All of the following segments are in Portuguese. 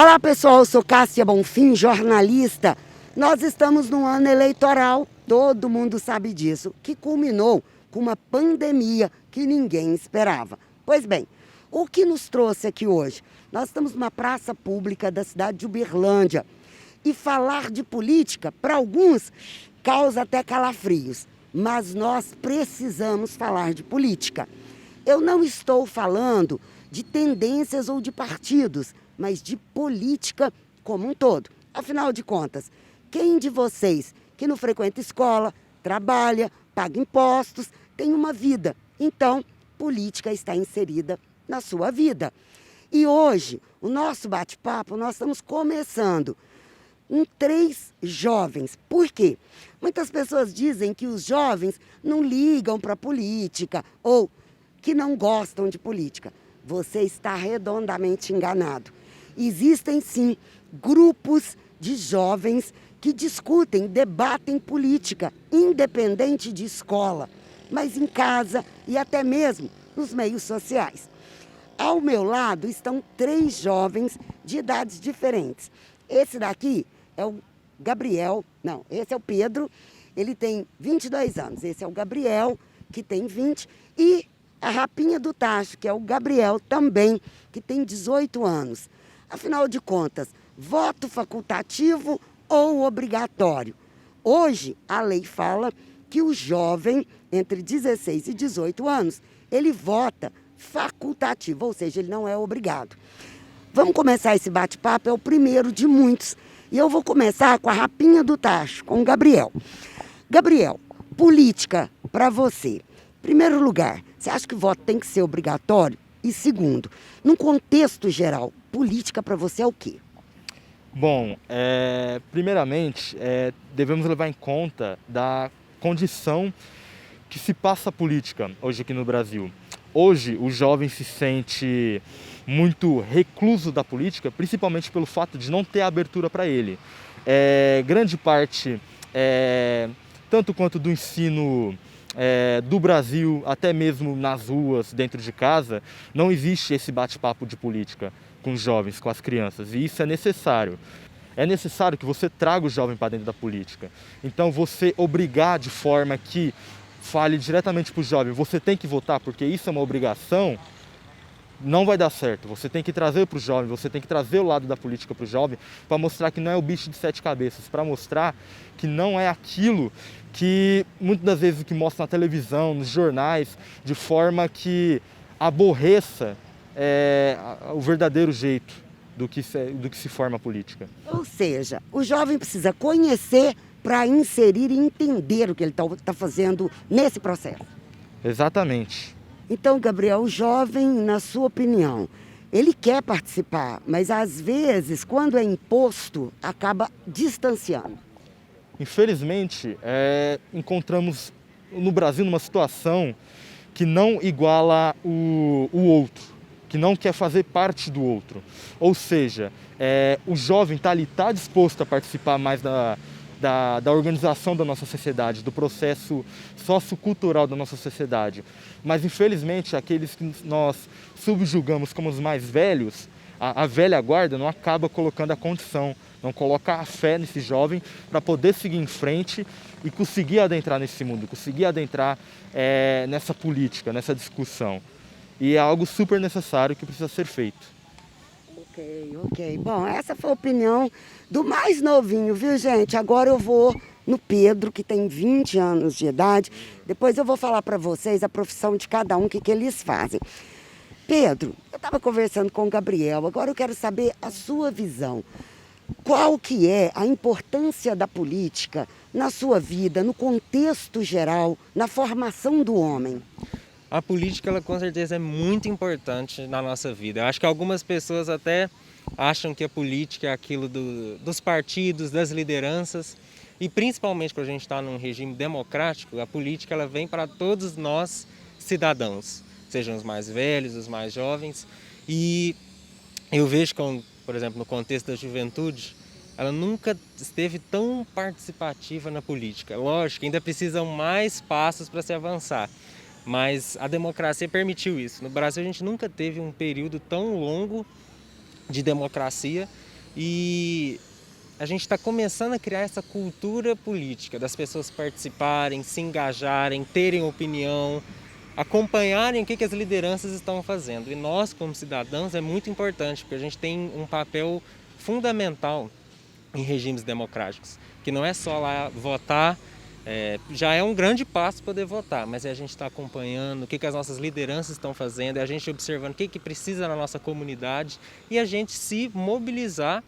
Olá pessoal, eu sou Cássia Bonfim, jornalista. Nós estamos num ano eleitoral, todo mundo sabe disso, que culminou com uma pandemia que ninguém esperava. Pois bem, o que nos trouxe aqui hoje? Nós estamos numa praça pública da cidade de Uberlândia e falar de política, para alguns, causa até calafrios, mas nós precisamos falar de política. Eu não estou falando de tendências ou de partidos, mas de política como um todo. Afinal de contas, quem de vocês que não frequenta escola, trabalha, paga impostos, tem uma vida? Então, política está inserida na sua vida. E hoje, o nosso bate-papo, nós estamos começando com 3 jovens. Por quê? Muitas pessoas dizem que os jovens não ligam para a política ou que não gostam de política. Você está redondamente enganado. Existem, sim, grupos de jovens que discutem, debatem política, independente de escola, mas em casa e até mesmo nos meios sociais. Ao meu lado estão 3 jovens de idades diferentes. Esse daqui é o Gabriel, não, esse é o Pedro, ele tem 22 anos. Esse é o Gabriel, que tem 20, e a Rapinha do Tacho, que é o Gabriel também, que tem 18 anos. Afinal de contas, voto facultativo ou obrigatório? Hoje, a lei fala que o jovem entre 16 e 18 anos, ele vota facultativo, ou seja, ele não é obrigado. Vamos começar esse bate-papo, é o primeiro de muitos. E eu vou começar com a Rapinha do Tacho, com o Gabriel. Gabriel, política para você. Em primeiro lugar, você acha que o voto tem que ser obrigatório? E segundo, num contexto geral, política para você é o quê? Bom, primeiramente, devemos levar em conta da condição que se passa a política hoje aqui no Brasil. Hoje, o jovem se sente muito recluso da política, principalmente pelo fato de não ter abertura para ele. Grande parte, tanto quanto do ensino do Brasil, até mesmo nas ruas, dentro de casa, não existe esse bate-papo de política com os jovens, com as crianças, e isso é necessário. É necessário que você traga o jovem para dentro da política. Então, você obrigar de forma que fale diretamente para o jovem, você tem que votar porque isso é uma obrigação, não vai dar certo. Você tem que trazer para o jovem, você tem que trazer o lado da política para o jovem, para mostrar que não é o bicho de 7 cabeças, para mostrar que não é aquilo que muitas das vezes o que mostra na televisão, nos jornais, de forma que aborreça o verdadeiro jeito do que se forma a política. Ou seja, o jovem precisa conhecer para inserir e entender o que ele está fazendo nesse processo. Exatamente. Então, Gabriel, o jovem, na sua opinião, ele quer participar, mas às vezes, quando é imposto, acaba distanciando. Infelizmente, encontramos no Brasil numa situação que não iguala o outro, que não quer fazer parte do outro. Ou seja, o jovem está ali, está disposto a participar mais da organização da nossa sociedade, do processo sociocultural da nossa sociedade. Mas, infelizmente, aqueles que nós subjugamos como os mais velhos, a velha guarda não acaba colocando a condição, não coloca a fé nesse jovem para poder seguir em frente e conseguir adentrar nesse mundo, conseguir adentrar nessa política, nessa discussão. E é algo super necessário que precisa ser feito. Ok. Bom, essa foi a opinião do mais novinho, viu, gente? Agora eu vou no Pedro, que tem 20 anos de idade. Depois eu vou falar para vocês a profissão de cada um, o que eles fazem. Pedro, eu estava conversando com o Gabriel, agora eu quero saber a sua visão. Qual que é a importância da política na sua vida, no contexto geral, na formação do homem? A política, ela com certeza é muito importante na nossa vida. Eu acho que algumas pessoas até acham que a política é aquilo dos partidos, das lideranças. E principalmente quando a gente está num regime democrático, a política ela vem para todos nós cidadãos, sejam os mais velhos, os mais jovens. E eu vejo que, por exemplo, no contexto da juventude, ela nunca esteve tão participativa na política. Lógico, ainda precisam mais passos para se avançar. Mas a democracia permitiu isso. No Brasil, a gente nunca teve um período tão longo de democracia E a gente está começando a criar essa cultura política, das pessoas participarem, se engajarem, terem opinião, acompanharem o que as lideranças estão fazendo. E nós, como cidadãos, é muito importante, porque a gente tem um papel fundamental em regimes democráticos, que não é só lá votar, já é um grande passo poder votar, mas é a gente estar acompanhando o que as nossas lideranças estão fazendo, é a gente observando o que precisa na nossa comunidade e a gente se mobilizar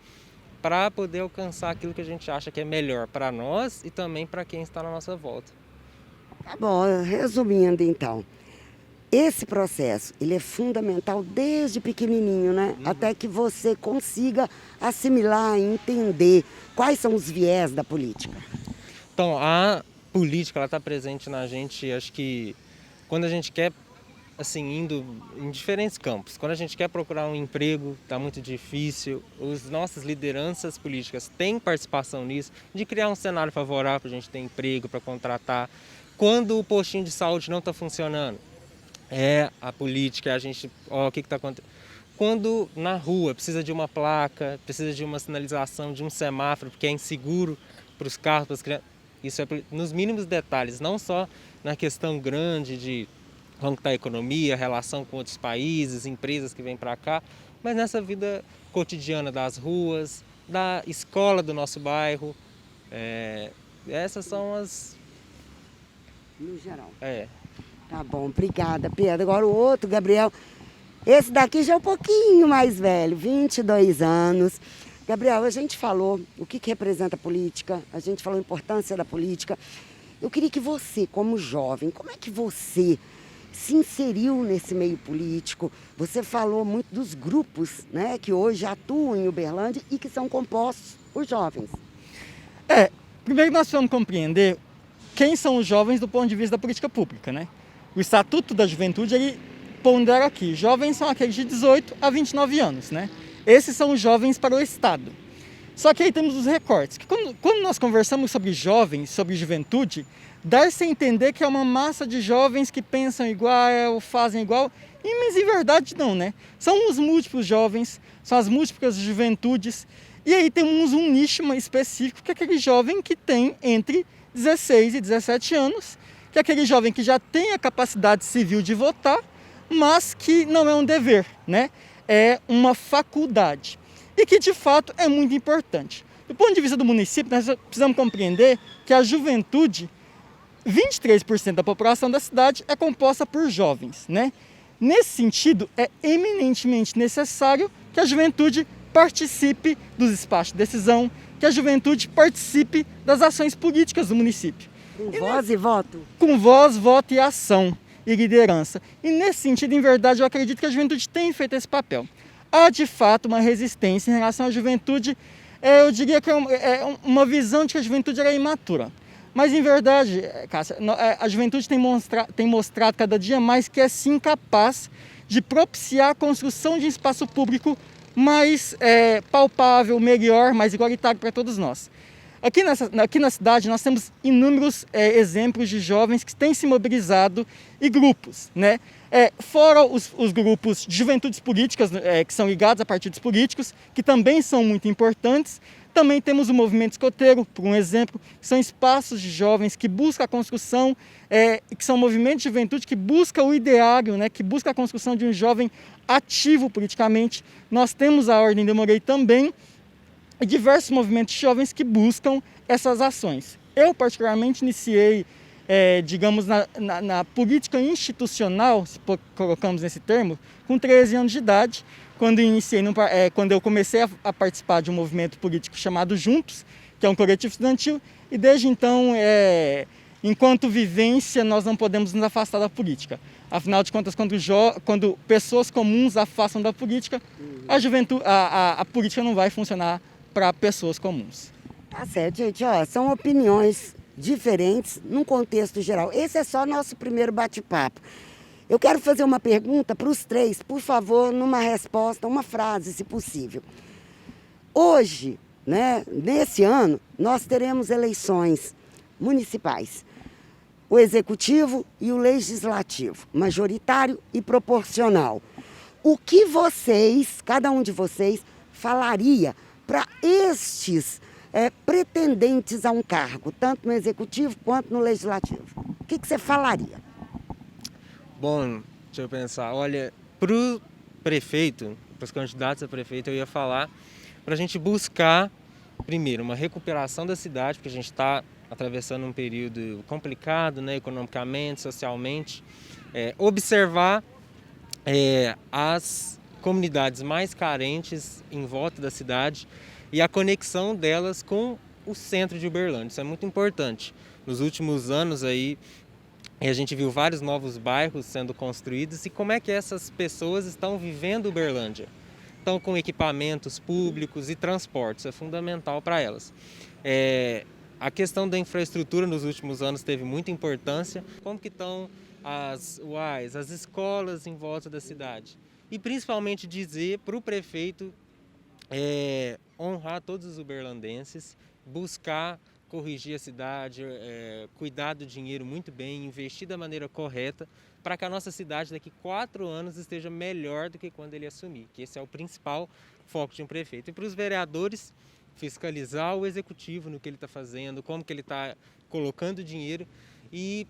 para poder alcançar aquilo que a gente acha que é melhor para nós e também para quem está na nossa volta. Tá bom, resumindo então, esse processo, ele é fundamental desde pequenininho, né? Até que você consiga assimilar, entender quais são os viés da política. Então, a política, ela está presente na gente, acho que quando a gente quer, assim, indo em diferentes campos. Quando a gente quer procurar um emprego, está muito difícil. As nossas lideranças políticas têm participação nisso, de criar um cenário favorável para a gente ter emprego, para contratar. Quando o postinho de saúde não está funcionando, a política, a gente, o que está acontecendo? Quando na rua precisa de uma placa, precisa de uma sinalização, de um semáforo, porque é inseguro para os carros, para as crianças. Isso é nos mínimos detalhes, não só na questão grande de como está a economia, relação com outros países, empresas que vêm para cá, mas nessa vida cotidiana das ruas, da escola do nosso bairro. Essas são as... No geral. Tá bom, obrigada, Pedro. Agora o outro, Gabriel, esse daqui já é um pouquinho mais velho, 22 anos. Gabriel, a gente falou o que representa a política, a gente falou a importância da política. Eu queria que você, como jovem, como é que você se inseriu nesse meio político? Você falou muito dos grupos, né, que hoje atuam em Uberlândia e que são compostos por jovens. Primeiro nós precisamos compreender quem são os jovens do ponto de vista da política pública, né? O Estatuto da Juventude, ele pondera aqui, jovens são aqueles de 18 a 29 anos, né? Esses são os jovens para o Estado. Só que aí temos os recortes, que quando nós conversamos sobre jovens, sobre juventude, dá-se a entender que é uma massa de jovens que pensam igual, fazem igual, mas em verdade não, né? São os múltiplos jovens, são as múltiplas juventudes, e aí temos um nicho específico, que é aquele jovem que tem entre 16 e 17 anos, que é aquele jovem que já tem a capacidade civil de votar, mas que não é um dever, né? É uma faculdade. E que, de fato, é muito importante. Do ponto de vista do município, nós precisamos compreender que a juventude, 23% da população da cidade é composta por jovens, né? Nesse sentido, é eminentemente necessário que a juventude participe dos espaços de decisão, que a juventude participe das ações políticas do município. Com voz e voto? Com voz, voto e ação e liderança. E nesse sentido, em verdade, eu acredito que a juventude tem feito esse papel. Há, de fato, uma resistência em relação à juventude. Eu diria que é uma visão de que a juventude era imatura. Mas, em verdade, Cássia, a juventude tem mostrado cada dia mais que é sim capaz de propiciar a construção de um espaço público mais palpável, melhor, mais igualitário para todos nós. Aqui na cidade nós temos inúmeros exemplos de jovens que têm se mobilizado e grupos, né? Fora os grupos de juventudes políticas que são ligados a partidos políticos, que também são muito importantes. Também temos o movimento escoteiro, por um exemplo, que são espaços de jovens que buscam a construção, que são movimentos de juventude que buscam o ideário, né, que buscam a construção de um jovem ativo politicamente. Nós temos a Ordem de Morei também, e diversos movimentos de jovens que buscam essas ações. Eu, particularmente, iniciei, digamos, na política institucional, se colocamos nesse termo, com 13 anos de idade, quando eu comecei a participar de um movimento político chamado Juntos, que é um coletivo estudantil, e desde então, enquanto vivência, nós não podemos nos afastar da política. Afinal de contas, quando pessoas comuns afastam da política, a política não vai funcionar para pessoas comuns. Tá certo, gente. São opiniões diferentes num contexto geral. Esse é só nosso primeiro bate-papo. Eu quero fazer uma pergunta para os três, por favor, numa resposta, uma frase, se possível. Hoje, né, nesse ano, nós teremos eleições municipais. O executivo e o legislativo, majoritário e proporcional. O que vocês, cada um de vocês, falaria para estes pretendentes a um cargo, tanto no executivo quanto no legislativo? O que você falaria? Bom, deixa eu pensar. Olha, para o prefeito, para os candidatos a prefeito, eu ia falar para a gente buscar, primeiro, uma recuperação da cidade, porque a gente está atravessando um período complicado, né, economicamente, socialmente. Observar as comunidades mais carentes em volta da cidade e a conexão delas com o centro de Uberlândia. Isso é muito importante. Nos últimos anos aí, a gente viu vários novos bairros sendo construídos e como é que essas pessoas estão vivendo Uberlândia. Estão com equipamentos públicos e transportes, é fundamental para elas. A questão da infraestrutura nos últimos anos teve muita importância. Como que estão as UAIs, as escolas em volta da cidade? E principalmente dizer para o prefeito honrar todos os uberlandenses, buscar corrigir a cidade, cuidar do dinheiro muito bem, investir da maneira correta, para que a nossa cidade daqui 4 anos esteja melhor do que quando ele assumir, que esse é o principal foco de um prefeito. E para os vereadores, fiscalizar o executivo no que ele está fazendo, como que ele está colocando dinheiro e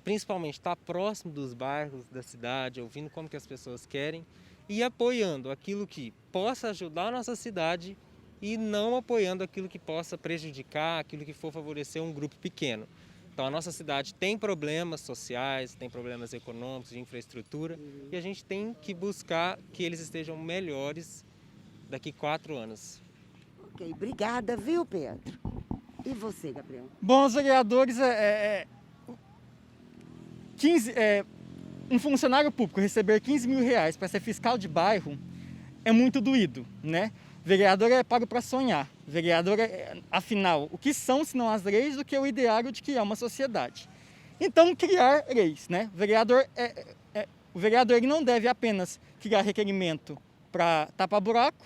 principalmente estar próximo dos bairros da cidade, ouvindo como que as pessoas querem e apoiando aquilo que possa ajudar a nossa cidade e não apoiando aquilo que possa prejudicar, aquilo que for favorecer um grupo pequeno. Então a nossa cidade tem problemas sociais, tem problemas econômicos, de infraestrutura e a gente tem que buscar que eles estejam melhores daqui 4 anos. Ok, obrigada, viu, Pedro? E você, Gabriel? Bom, os vereadores, um funcionário público receber 15 mil reais para ser fiscal de bairro é muito doído, né? Vereador é pago para sonhar. Vereador afinal, o que são senão as leis do que o ideário de criar uma sociedade? Então, criar leis, né? O vereador ele não deve apenas criar requerimento para tapar buraco,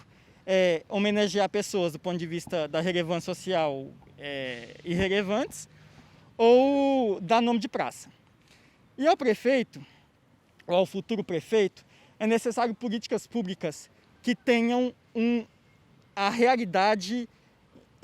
homenagear pessoas do ponto de vista da relevância social irrelevantes ou dar nome de praça. E ao prefeito, ou ao futuro prefeito, é necessário políticas públicas que tenham a realidade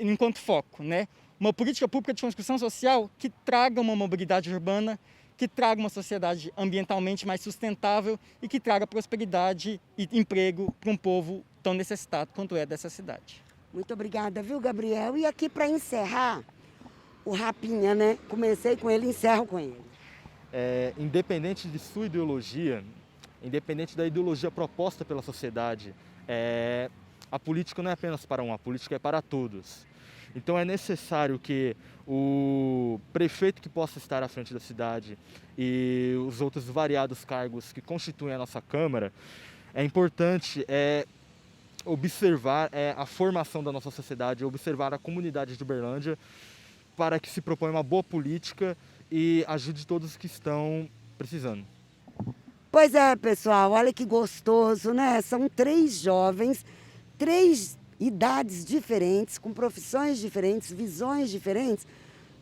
enquanto foco, né? Uma política pública de construção social que traga uma mobilidade urbana, que traga uma sociedade ambientalmente mais sustentável e que traga prosperidade e emprego para um povo tão necessitado quanto é dessa cidade. Muito obrigada, viu, Gabriel? E aqui para encerrar, o Rapinha, né? Comecei com ele, encerro com ele. Independente de sua ideologia, independente da ideologia proposta pela sociedade, a política não é apenas para um, a política é para todos. Então é necessário que o prefeito que possa estar à frente da cidade e os outros variados cargos que constituem a nossa Câmara, é importante observar a formação da nossa sociedade, observar a comunidade de Uberlândia, para que se proponha uma boa política e ajude todos que estão precisando. Pois é, pessoal, olha que gostoso, né? São 3 jovens, 3 idades diferentes, com profissões diferentes, visões diferentes,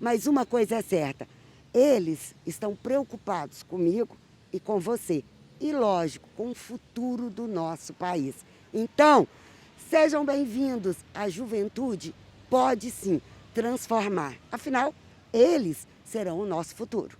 mas uma coisa é certa, eles estão preocupados comigo e com você, e lógico, com o futuro do nosso país. Então, sejam bem-vindos, a juventude pode sim transformar, afinal, eles serão o nosso futuro.